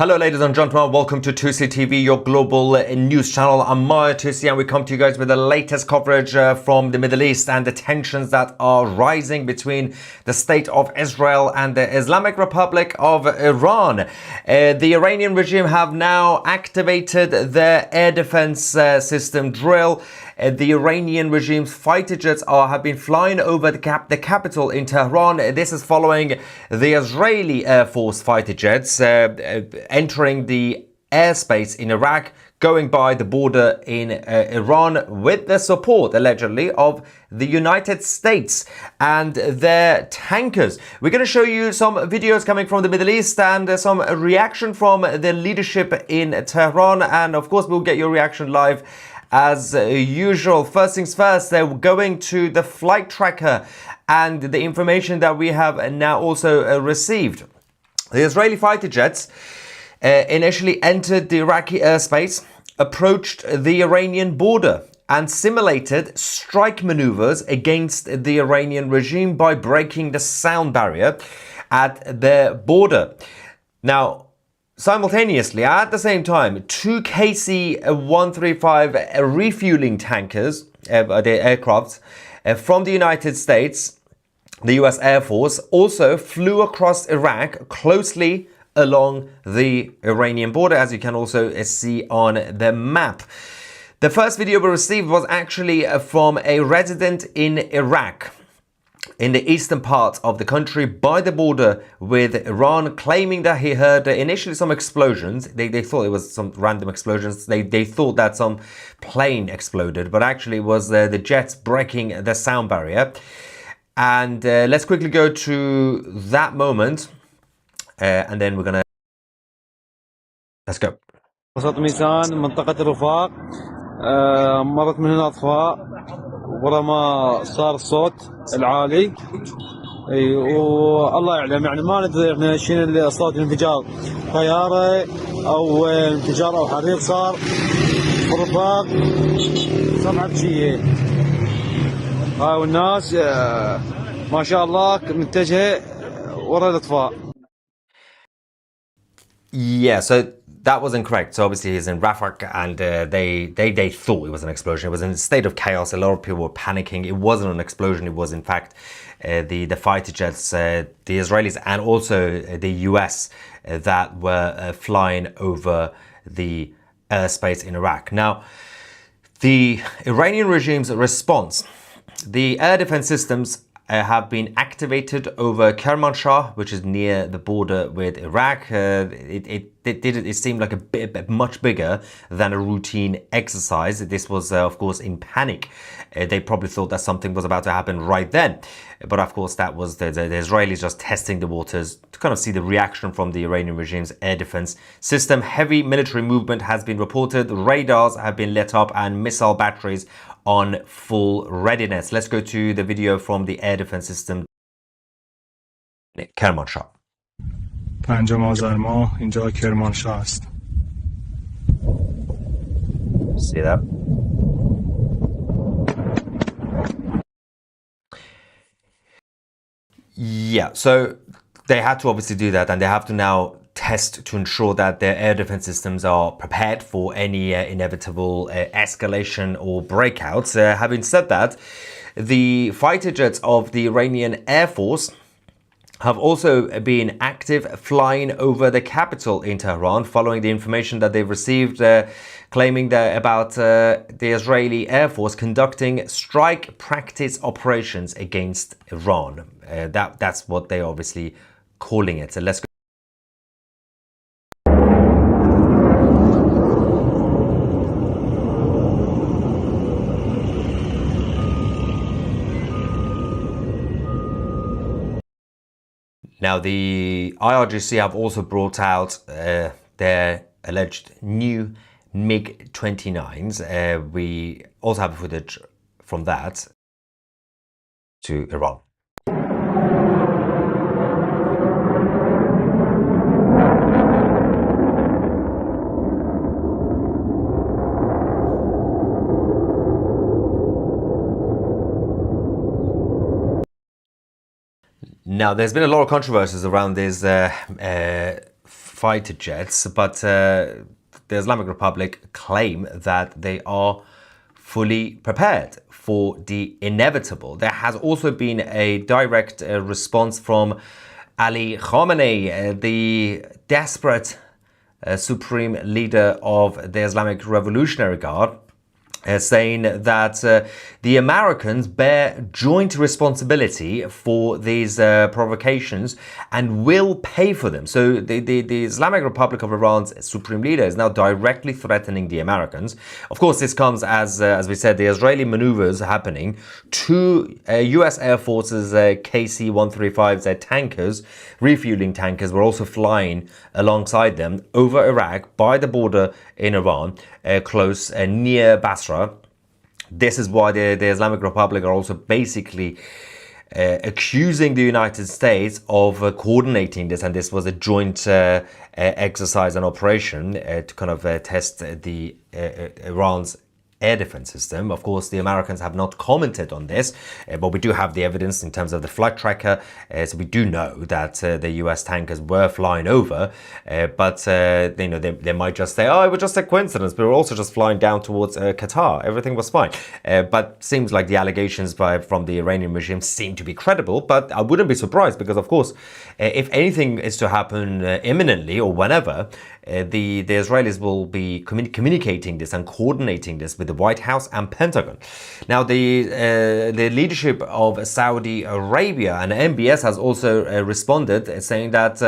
Hello ladies and gentlemen, welcome to 2C TV, your global news channel. I'm Maya 2C and we come to you guys with the latest coverage from the Middle East and the tensions that are rising between the state of Israel and the Islamic Republic of Iran. The Iranian regime have now activated their air defense system drill. The Iranian regime's fighter jets have been flying over the capital in Tehran. This is following the Israeli Air Force fighter jets entering the airspace in Iraq, going by the border in Iran with the support, allegedly, of the United States and their tankers. We're going to show you some videos coming from the Middle East and some reaction from the leadership in Tehran. And of course, we'll get your reaction live as usual. First things first, they're going to the flight tracker and the information that we have now also received. The Israeli fighter jets initially entered the Iraqi airspace, approached the Iranian border and simulated strike maneuvers against the Iranian regime by breaking the sound barrier at their border. Now, simultaneously, at the same time, two KC-135 refueling tankers, the aircrafts from the United States, the US Air Force, also flew across Iraq closely along the Iranian border, as you can also see on the map. The first video we received was actually from a resident in Iraq, in the eastern part of the country by the border with Iran, claiming that he heard initially some explosions. They thought it was some random explosions. They thought that some plane exploded, but actually it was the jets breaking the sound barrier. And let's quickly go to that moment and then we're gonna let's go. وسط ميزان منطقة الرفاق مرت من هنا أطفاء ورا ما صار الصوت العالي اي والله يعلم يعني ما ندري احنا شنو صوت الانفجار طيارة او انفجار او حريق صار الرفاق سمع بشيء هاي والناس ما شاء الله متجهة ورا الأطفاء. Yeah, so that was incorrect. So obviously he's in Rafah and they thought it was an explosion. It was in a state of chaos. A lot of people were panicking. It wasn't an explosion. It was in fact the fighter jets, the Israelis and also the US that were flying over the airspace in Iraq. Now, the Iranian regime's response, the air defense systems have been activated over Kermanshah, which is near the border with Iraq. It seemed like a bit much bigger than a routine exercise. This was, of course, in panic. They probably thought that something was about to happen right then. But of course, that was the Israelis just testing the waters to kind of see the reaction from the Iranian regime's air defense system. Heavy military movement has been reported. Radars have been lit up and missile batteries on full readiness. Let's go to the video from the air defense system. Kermanshah. پنجم آذر ماه اینجا کرمانشاه است. See that? Yeah, so they had to obviously do that, and they have to now test to ensure that their air defense systems are prepared for any inevitable escalation or breakouts. Having said that, the fighter jets of the Iranian Air Force have also been active flying over the capital in Tehran following the information that they've received claiming that about the Israeli Air Force conducting strike practice operations against Iran. That's what they're obviously calling it. So let's go. Now, the IRGC have also brought out their alleged new MiG-29s. We also have footage from that to Iran. Now, there's been a lot of controversies around this fighter jets, but the Islamic Republic claim that they are fully prepared for the inevitable. There has also been a direct response from Ali Khamenei, the desperate supreme leader of the Islamic Revolutionary Guard, saying that the Americans bear joint responsibility for these provocations and will pay for them. So the Islamic Republic of Iran's supreme leader is now directly threatening the Americans. Of course, this comes as we said, the Israeli maneuvers happening. Two US Air Force's KC-135 tankers, refueling tankers, were also flying alongside them over Iraq by the border in Iran, close near Basra. This is why the Islamic Republic are also basically accusing the United States of coordinating this, and this was a joint exercise and operation to kind of test the Iran's air defense system. Of course, the Americans have not commented on this, but we do have the evidence in terms of the flight tracker. So we do know that the US tankers were flying over, but they might just say, oh, it was just a coincidence. We were also just flying down towards Qatar. Everything was fine. But seems like the allegations from the Iranian regime seem to be credible, but I wouldn't be surprised because, of course, if anything is to happen imminently or whenever, the Israelis will be communicating this and coordinating this with the White House and Pentagon. Now, the leadership of Saudi Arabia and MBS has also responded, saying that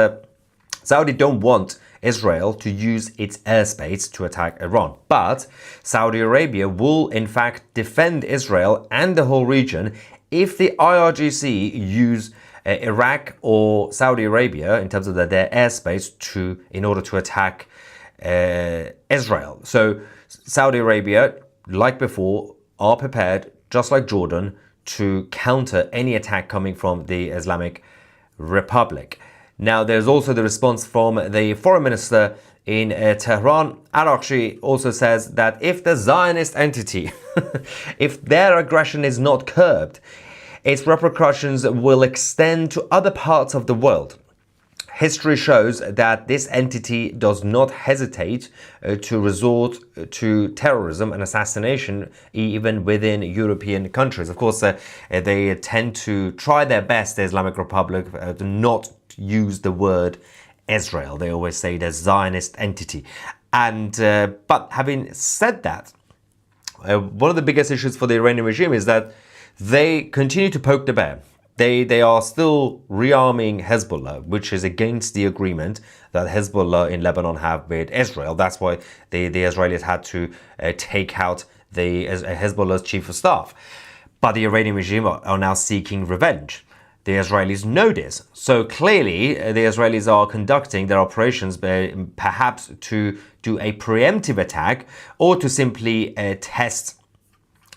Saudi don't want Israel to use its airspace to attack Iran. But Saudi Arabia will, in fact, defend Israel and the whole region if the IRGC use Iraq or Saudi Arabia in terms of their airspace in order to attack Israel. So Saudi Arabia, like before, are prepared, just like Jordan, to counter any attack coming from the Islamic Republic. Now, there's also the response from the foreign minister in Tehran. APROACH also says that if the Zionist entity, if their aggression is not curbed, its repercussions will extend to other parts of the world. History shows that this entity does not hesitate to resort to terrorism and assassination, even within European countries. Of course, they tend to try their best, the Islamic Republic, to not use the word Israel. They always say the Zionist entity. And but having said that, one of the biggest issues for the Iranian regime is that they continue to poke the bear. They are still rearming Hezbollah, which is against the agreement that Hezbollah in Lebanon have with Israel. That's why the Israelis had to take out the Hezbollah's chief of staff. But the Iranian regime are now seeking revenge. The Israelis know this. So clearly, the Israelis are conducting their operations perhaps to do a preemptive attack or to simply test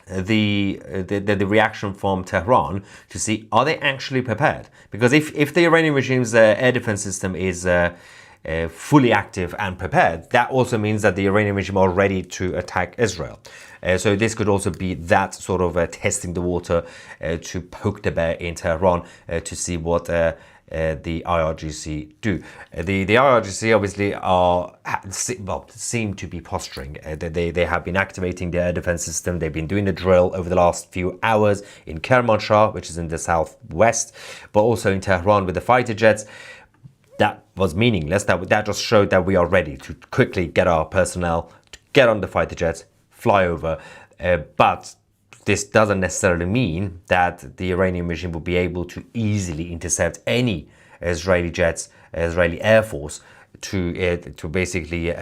the reaction from Tehran to see, are they actually prepared? Because if the Iranian regime's air defense system is fully active and prepared, that also means that the Iranian regime are ready to attack Israel. So this could also be that sort of testing the water to poke the bear in Tehran to see what the IRGC do. The IRGC obviously seem to be posturing. They have been activating their air defense system. They've been doing the drill over the last few hours in Kermanshah, which is in the southwest, but also in Tehran with the fighter jets. That was meaningless. That just showed that we are ready to quickly get our personnel, to get on the fighter jets, fly over. But this doesn't necessarily mean that the Iranian regime will be able to easily intercept any Israeli jets, Israeli Air Force, to basically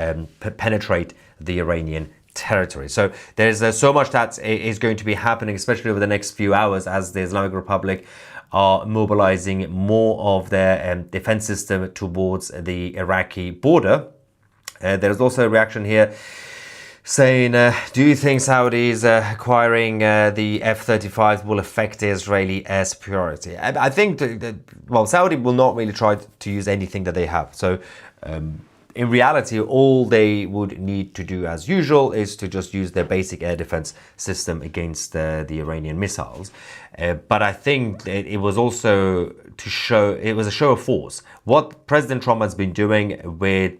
penetrate the Iranian territory. So there's so much that is going to be happening, especially over the next few hours, as the Islamic Republic are mobilizing more of their defense system towards the Iraqi border. There's also a reaction here saying, do you think Saudis acquiring the F-35s will affect the Israeli air superiority? I think, Saudi will not really try to use anything that they have. So in reality, all they would need to do as usual is to just use their basic air defense system against the Iranian missiles. But I think it was also to show, it was a show of force. What President Trump has been doing with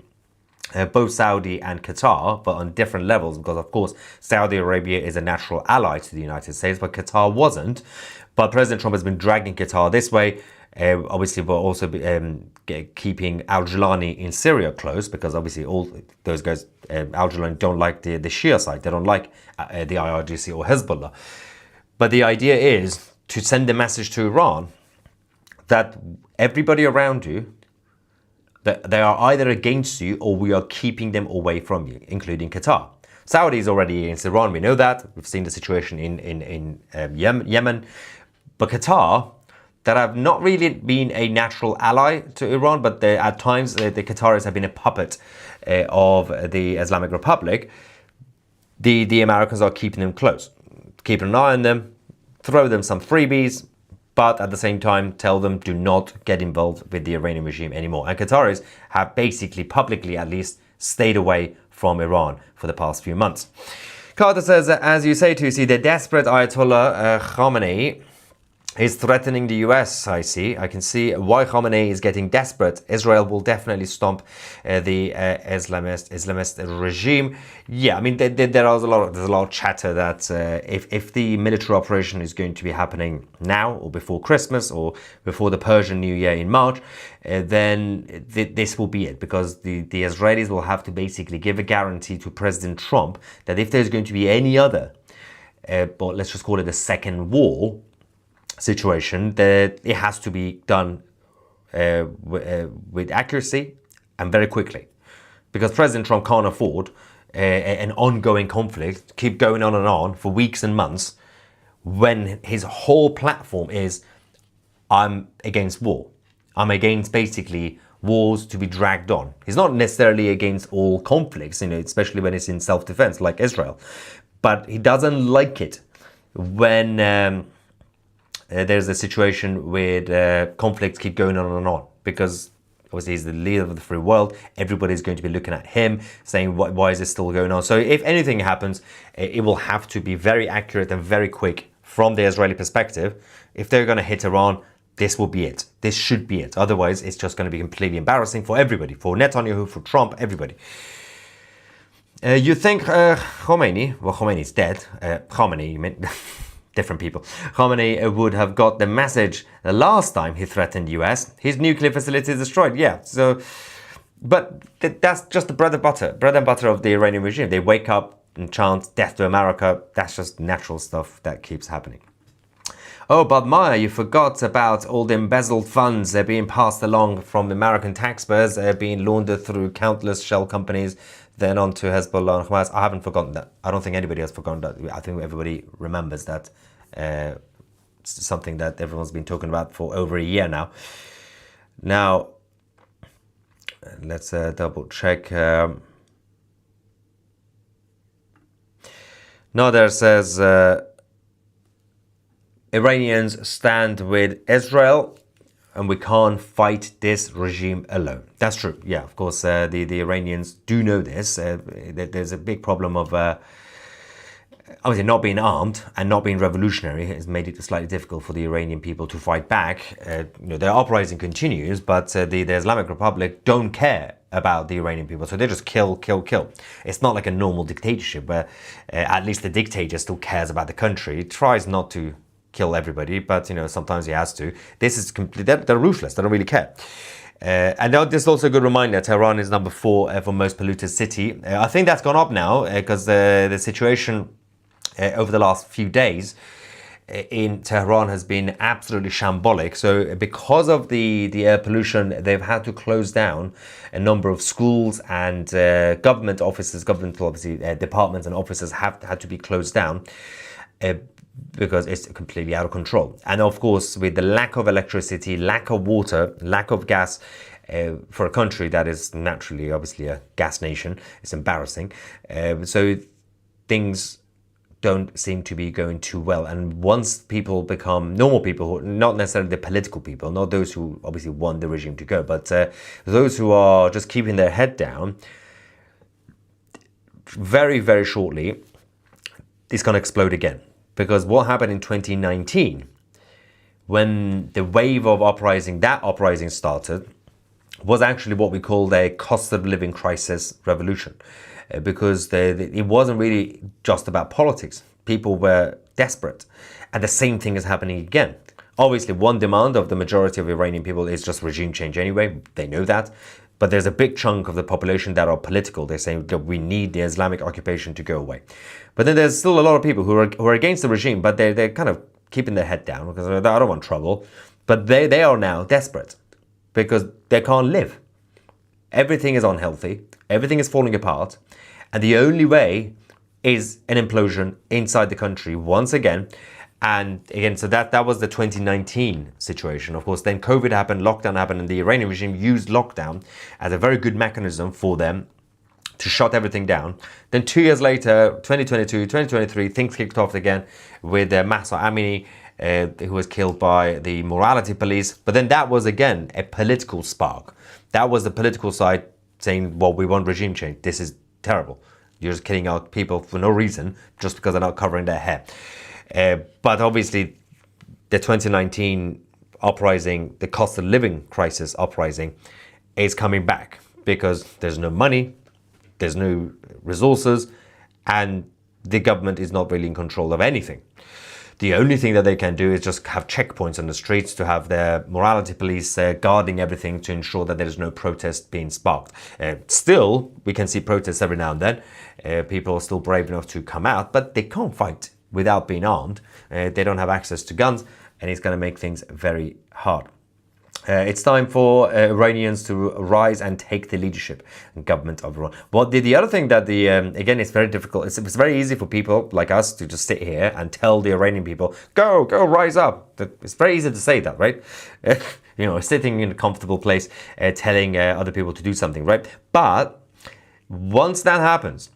both Saudi and Qatar, but on different levels, because of course Saudi Arabia is a natural ally to the United States, but Qatar wasn't. But President Trump has been dragging Qatar this way. Obviously, we're also keeping al-Jilani in Syria close, because obviously all those guys, al-Jilani don't like the Shia side. They don't like the IRGC or Hezbollah. But the idea is to send a message to Iran that everybody around you, that they are either against you or we are keeping them away from you, including Qatar. Saudi is already against Iran, we know that. We've seen the situation in Yemen. But Qatar, that have not really been a natural ally to Iran, but at times the Qataris have been a puppet of the Islamic Republic. The Americans are keeping them close, keeping an eye on them, throw them some freebies, but at the same time tell them do not get involved with the Iranian regime anymore. And Qataris have basically, publicly at least, stayed away from Iran for the past few months. Carter says, as you say, Tusi, the desperate Ayatollah Khamenei is threatening the US. I can see why Khamenei is getting desperate. Israel will definitely stomp the Islamist regime. Yeah, I mean, there's a lot of chatter that if the military operation is going to be happening now or before Christmas or before the Persian New Year in March, then this will be it, because the Israelis will have to basically give a guarantee to President Trump that if there's going to be any other, but let's just call it a second war situation, that it has to be done with accuracy and very quickly, because President Trump can't afford an ongoing conflict, keep going on and on for weeks and months, when his whole platform is, I'm against war. I'm against basically wars to be dragged on. He's not necessarily against all conflicts, especially when it's in self-defense like Israel, but he doesn't like it when there's a situation where conflicts keep going on and on, because obviously he's the leader of the free world. Everybody's going to be looking at him saying, why is this still going on? So if anything happens, it will have to be very accurate and very quick from the Israeli perspective. If they're going to hit Iran, this will be it. This should be it. Otherwise, it's just going to be completely embarrassing for everybody, for Netanyahu, for Trump, everybody. You think Khomeini's dead. Khamenei, you meant... different people. Khamenei would have got the message the last time he threatened US. His nuclear facility is destroyed. Yeah, so, but that's just the bread and butter of the Iranian regime. They wake up and chant death to America. That's just natural stuff that keeps happening. Oh, but Maya, you forgot about all the embezzled funds being passed along from American taxpayers, being laundered through countless shell companies, then on to Hezbollah and Hamas. I haven't forgotten that. I don't think anybody has forgotten that. I think everybody remembers that. It's something that everyone's been talking about for over a year now. Now, let's double check. Nader says, Iranians stand with Israel and we can't fight this regime alone. That's true. Yeah, of course, the Iranians do know this. There's a big problem of obviously not being armed and not being revolutionary has made it slightly difficult for the Iranian people to fight back. Their uprising continues, but the Islamic Republic don't care about the Iranian people, so they just kill. It's not like a normal dictatorship where at least the dictator still cares about the country. He tries not to kill everybody, but sometimes he has to. This is completely, they're ruthless. They don't really care. And now this is also a good reminder, Tehran is number 4 for most polluted city. I think that's gone up now because the situation over the last few days in Tehran has been absolutely shambolic. So because of the air pollution, they've had to close down a number of schools and government offices, departments and offices have had to be closed down. Because it's completely out of control. And of course, with the lack of electricity, lack of water, lack of gas, for a country that is naturally, obviously, a gas nation, it's embarrassing. So things don't seem to be going too well. And once people become normal people, not necessarily the political people, not those who obviously want the regime to go, but those who are just keeping their head down, very, very shortly, it's going to explode again. Because what happened in 2019, when the wave of uprising started, was actually what we called a cost of living crisis revolution. Because it wasn't really just about politics. People were desperate. And the same thing is happening again. Obviously, one demand of the majority of Iranian people is just regime change anyway. They know that. But there's a big chunk of the population that are political. They're saying that we need the Islamic occupation to go away. But then there's still a lot of people who are against the regime, but they're kind of keeping their head down because I don't want trouble. But they are now desperate because they can't live. Everything is unhealthy. Everything is falling apart. And the only way is an implosion inside the country once again. And again, so that was the 2019 situation. Of course, then COVID happened, lockdown happened, and the Iranian regime used lockdown as a very good mechanism for them to shut everything down. Then 2 years later, 2022, 2023, things kicked off again with Mahsa Amini, who was killed by the morality police. But then that was, again, a political spark. That was the political side saying, well, we want regime change. This is terrible. You're just killing out people for no reason, just because they're not covering their hair. But obviously, the 2019 uprising, the cost of living crisis uprising, is coming back because there's no money, there's no resources, and the government is not really in control of anything. The only thing that they can do is just have checkpoints on the streets to have their morality police guarding everything to ensure that there is no protest being sparked. Still, we can see protests every now and then. People are still brave enough to come out, but they can't fight without being armed. They don't have access to guns, and it's going to make things very hard. It's time for Iranians to rise and take the leadership and government of Iran. Well, the other thing that again, it's very difficult. It's very easy for people like us to just sit here and tell the Iranian people, go, rise up. It's very easy to say that, right? Sitting in a comfortable place, telling other people to do something, right? But once that happens,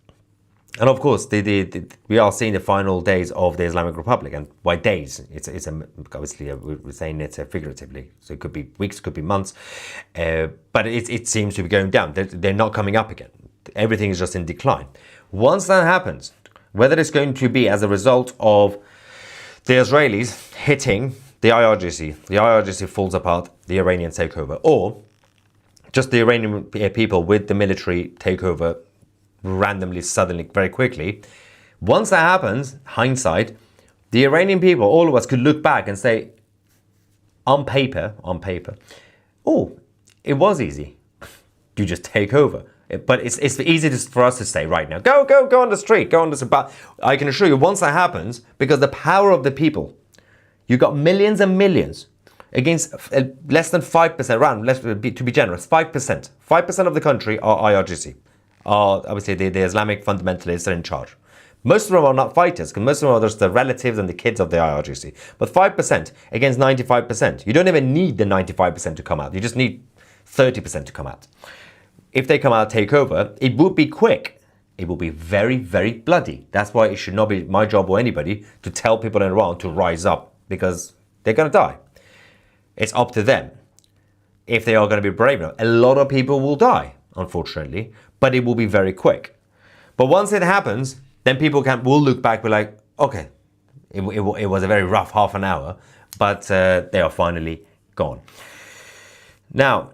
and of course, we are seeing the final days of the Islamic Republic, and by days, it's obviously we're saying it figuratively, so it could be weeks, could be months, but it seems to be going down. They're not coming up again. Everything is just in decline. Once that happens, whether it's going to be as a result of the Israelis hitting the IRGC falls apart, the Iranian takeover, or just the Iranian people with the military takeover randomly, suddenly, very quickly. Once that happens, hindsight, the Iranian people, all of us, could look back and say, on paper, oh, it was easy. You just take over. But it's easy for us to say right now, go on the street, go on the street. But I can assure you, once that happens, because the power of the people, you got millions and millions against less than 5%, to be generous, 5%. 5% of the country are IRGC. Obviously the Islamic fundamentalists are in charge. Most of them are not fighters, because most of them are just the relatives and the kids of the IRGC. But 5% against 95%. You don't even need the 95% to come out. You just need 30% to come out. If they come out, take over, it would be quick. It will be very, very bloody. That's why it should not be my job or anybody to tell people in Iran to rise up, because they're going to die. It's up to them if they are going to be brave enough. A lot of people will die, unfortunately, but it will be very quick. But once it happens, then people will look back, be like, okay, it was a very rough half an hour, but they are finally gone. Now,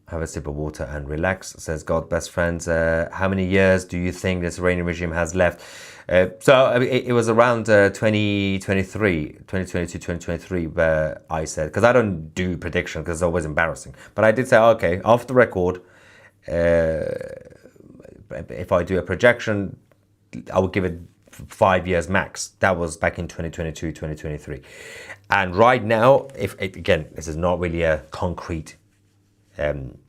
have a sip of water and relax, says God Best Friends. How many years do you think this Iranian regime has left? It was around 2023, where I said, because I don't do predictions because it's always embarrassing, but I did say, okay, off the record, if I do a projection, I would give it 5 years max. That was back in 2022, 2023. And right now, again, this is not really a concrete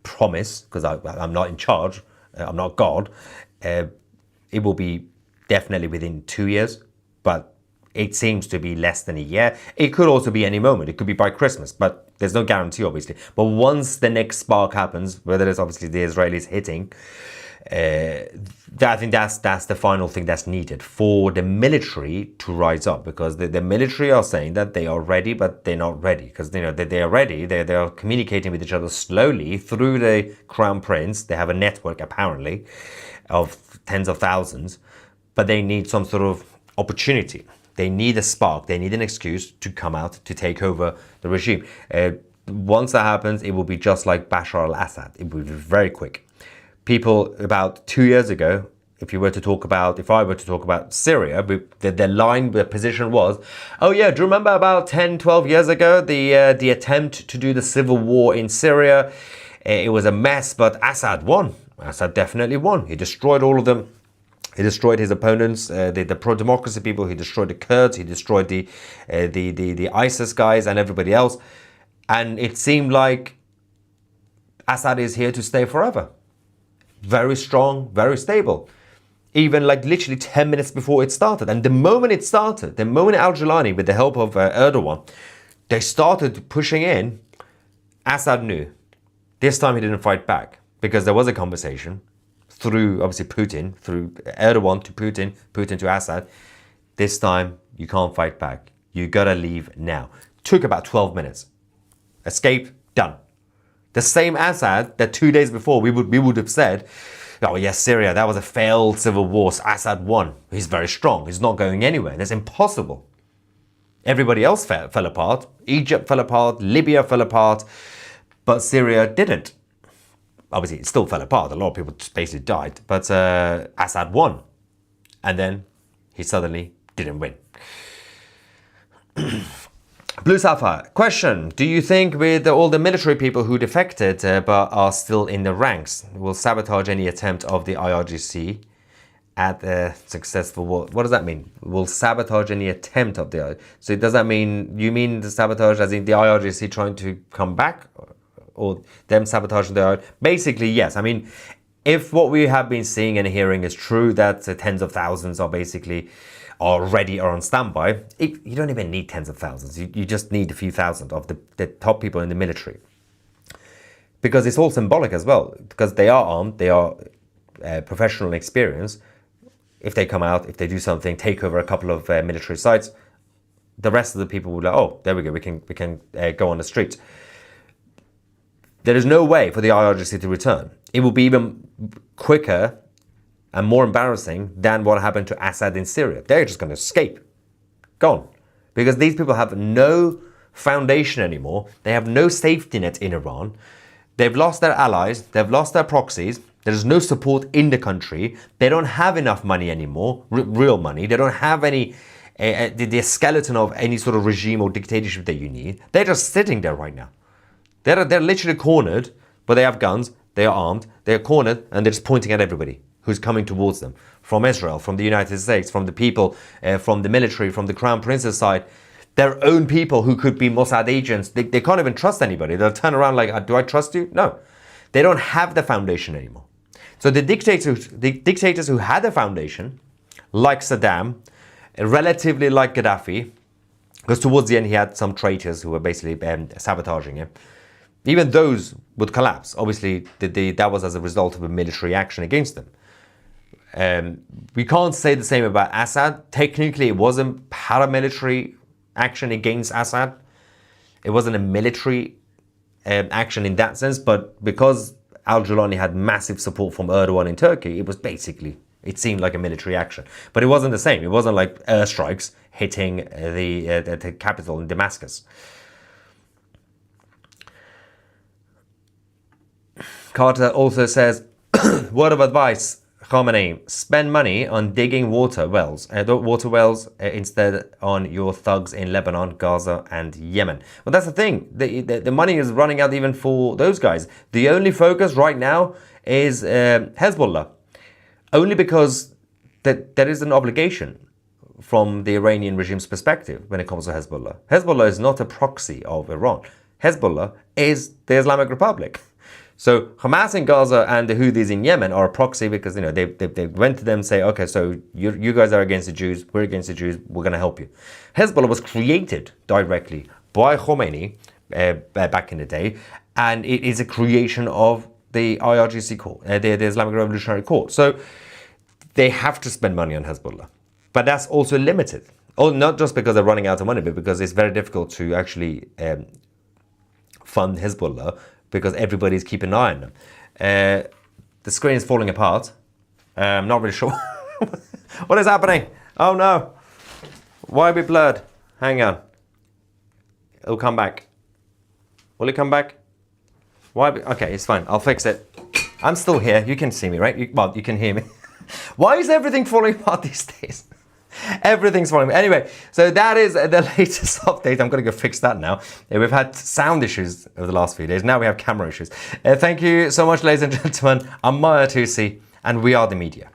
promise, because I'm not in charge, I'm not God. It will be definitely within 2 years, but it seems to be less than a year. It could also be any moment. It could be by Christmas, but There's no guarantee, obviously. But once the next spark happens, whether it's obviously the Israelis hitting, I think that's the final thing that's needed for the military to rise up, because the military are saying that they are ready, but they're not ready, because they are ready. They are communicating with each other slowly through the Crown Prince. They have a network apparently of tens of thousands, but they need some sort of opportunity. They need a spark. They need an excuse to come out to take over the regime. Once that happens, it will be just like Bashar al-Assad. It will be very quick. People about 2 years ago, if I were to talk about Syria, the position was, oh yeah, do you remember about 10, 12 years ago, the attempt to do the civil war in Syria? It was a mess, but Assad won. Assad definitely won. He destroyed all of them. He destroyed his opponents, the pro-democracy people. He destroyed the Kurds. He destroyed the ISIS guys and everybody else. And it seemed like Assad is here to stay forever. Very strong, very stable. Even like literally 10 minutes before it started. And the moment it started, the moment Al-Jilani, with the help of Erdogan, they started pushing in, Assad knew. This time he didn't fight back, because there was a conversation through, obviously, Putin, through Erdogan to Putin, Putin to Assad. This time you can't fight back. You gotta leave now. Took about 12 minutes. Escape, done. The same Assad that 2 days before we would have said, oh yes, Syria, that was a failed civil war. Assad won. He's very strong. He's not going anywhere. That's impossible. Everybody else fell apart. Egypt fell apart. Libya fell apart. But Syria didn't. Obviously, it still fell apart. A lot of people just basically died. But Assad won. And then he suddenly didn't win. Blue Sapphire, question. Do you think with all the military people who defected but are still in the ranks will sabotage any attempt of the IRGC at a successful war? What does that mean? Will sabotage any attempt of the... So does that mean, you mean the sabotage as in the IRGC trying to come back? Or them sabotaging the... Basically, yes. I mean, if what we have been seeing and hearing is true, that tens of thousands are basically... are ready or on standby, you don't even need tens of thousands. You just need a few thousand of the top people in the military. Because it's all symbolic as well. Because they are armed, they are professional and experienced. If they come out, if they do something, take over a couple of military sites, the rest of the people will go, oh, there we go, we can go on the street. There is no way for the IRGC to return. It will be even quicker and more embarrassing than what happened to Assad in Syria. They're just going to escape. Gone. Because these people have no foundation anymore. They have no safety net in Iran. They've lost their allies. They've lost their proxies. There's no support in the country. They don't have enough money anymore, real money. They don't have any, the skeleton of any sort of regime or dictatorship that you need. They're just sitting there right now. They're literally cornered, but they have guns. They are armed. They're cornered, and they're just pointing at everybody who's coming towards them, from Israel, from the United States, from the people, from the military, from the Crown Prince's side, their own people who could be Mossad agents. They can't even trust anybody. They'll turn around like, do I trust you? No. They don't have the foundation anymore. So the dictators who had a foundation, like Saddam, relatively like Gaddafi, because towards the end he had some traitors who were basically sabotaging him, even those would collapse. Obviously, that was as a result of a military action against them. We can't say the same about Assad. Technically, it wasn't paramilitary action against Assad. It wasn't a military action in that sense, but because Al-Jilani had massive support from Erdogan in Turkey, it was basically, it seemed like a military action. But it wasn't the same. It wasn't like airstrikes hitting the capital in Damascus. Carter also says, word of advice, Khamenei, spend money on digging water wells instead on your thugs in Lebanon, Gaza, and Yemen. Well, that's the thing. The money is running out even for those guys. The only focus right now is Hezbollah. Only because there is an obligation from the Iranian regime's perspective when it comes to Hezbollah. Hezbollah is not a proxy of Iran. Hezbollah is the Islamic Republic. So Hamas in Gaza and the Houthis in Yemen are a proxy because, they went to them and say, okay, so you guys are against the Jews, we're against the Jews, we're going to help you. Hezbollah was created directly by Khomeini back in the day, and it is a creation of the IRGC court, the Islamic Revolutionary Court. So they have to spend money on Hezbollah, but that's also limited. Oh, not just because they're running out of money, but because it's very difficult to actually fund Hezbollah because everybody's keeping an eye on them. The screen is falling apart. I'm not really sure what is happening. Oh no, why are we blurred? Hang on, it'll come back. Will it come back? Why? Okay, it's fine. I'll fix it. I'm still here. You can see me, right? Well, you can hear me. Why is everything falling apart these days? Everything's falling apart. Anyway, so that is the latest update. I'm going to go fix that now. We've had sound issues over the last few days. Now we have camera issues. Thank you so much, ladies and gentlemen. I'm Maya Tusi, and we are the media.